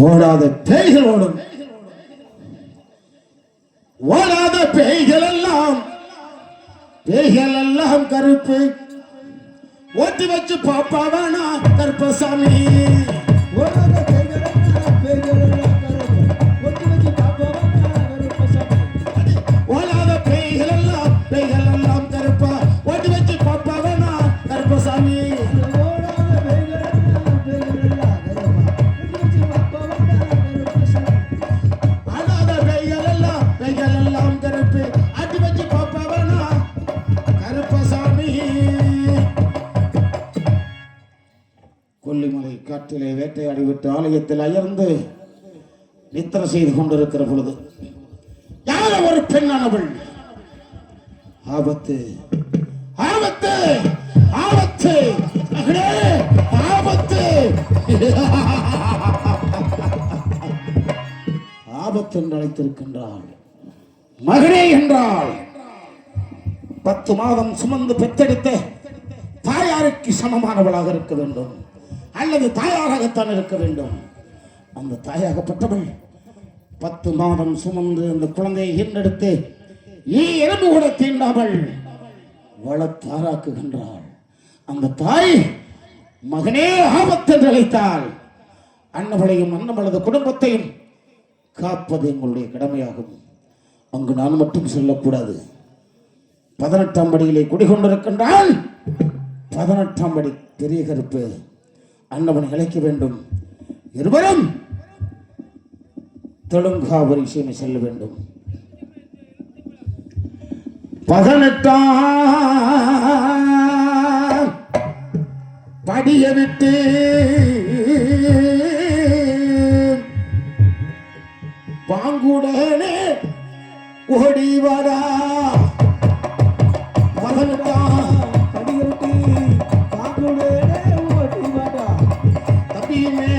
ஓடாத பேய்களோடும் ஓடாத பேய்கள் எல்லாம் கருப்பு ஓட்டி வச்சு பாப்பா வேணா கருப்பசாமி ஓடாத பேய்கள் எல்லாம் கருப்பா ஓட்டி வச்சு பாப்பா வேணா கருப்பசாமி கொல்லிமலை காற்றிலே வேட்டையாடிவிட்டு ஆலயத்தில் அயர்ந்து நித்திரை செய்து கொண்டிருக்கிற பொழுது யார ஒரு பெண்ணானவள் ஆபத்து ஆபத்து ஆபத்து ஆபத்து ஆபத்து என்று அழைத்திருக்கின்றாள். மகனே என்றால் 10 மாதம் சுமந்து பெற்றெடுத்த தாயாருக்கு சமமானவளாக இருக்க வேண்டும், அல்லது தாயாராகத்தான் இருக்க வேண்டும். அந்த தாயாகப்பட்டவள் 10 மாதம் சுமந்து அந்த குழந்தையை ஈன்றெடுத்து எலும்பு கூட தீண்டாமல் வளர்த்தாராக்குகின்றாள். அந்த தாய் மகனே ஆபத்து என்று அழைத்தால் அன்னவளையும் அன்னவளது குடும்பத்தையும் காப்பது எங்களுடைய கடமையாகும். அங்கு நான் மட்டும் சொல்லக்கூடாது. 18ஆம் படியிலே குடிகொண்டிருக்கின்றால் 18ஆம் படி பெரிய கருப்பு அன்னவனை அழைக்க வேண்டும். இருவரும் தெலுங்காவரி சீமை செல்ல வேண்டும். 18ஆம் படிய விட்டு பாங்குடனே ஓடிவாடா. 18ஆம் படிய விட்டு பாங்குடனே ஓடிவாடா. தம்பியுமே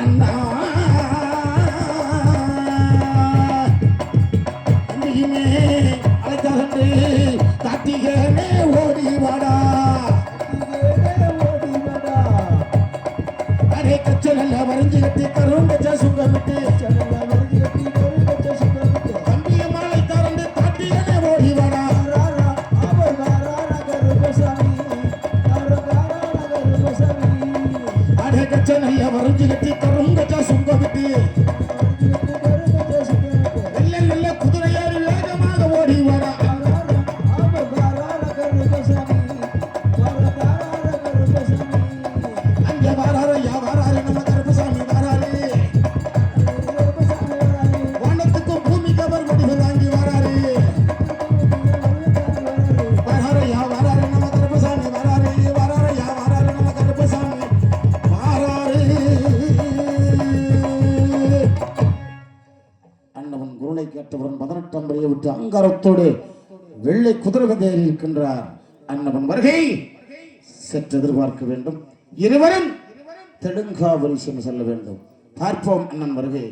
அண்ணா தம்பியுமே அழைத்தாகண்டு கார்த்திகேயனே ஓடிவாடா. அரே கச்சல வரைஞ்சு கட்டி கருங்க சுங்கமிட்டு தம்பியம்மா அழைத்தாரண்டு கார்த்திகேயனே ஓடிவாடா. அரே கச்சல வரைஞ்சு கட்டி கருங்க சுங்கமிட்டு நல்ல குதிரையாரி வேகமாக ஓடிவாடா. அங்கே வாராரையா வாராரு நம்ம கருப்பசாமி வாராரு. வானத்துக்கும் பூமிக்கு அவர் வடிகள் வாங்கி வாராரு. வாராரையா வாராரு நம்ம கருப்பசாமி வாராரு. வாராரையா வாராரு நம்ம கருப்பசாமி வாராரு. அண்ணவன் குருளை கேட்டவுடன் 18ஆம் படியை விட்டு அங்காரத்தோடு வெள்ளை குதிரை வதையில் இருக்கின்றார். அண்ணவன் வருகை சற்று எதிர்பார்க்க வேண்டும். இருவரும் தெலுங்காவரி சீமை செல்ல வேண்டும். பார்ப்போம் அண்ணன் வருகை.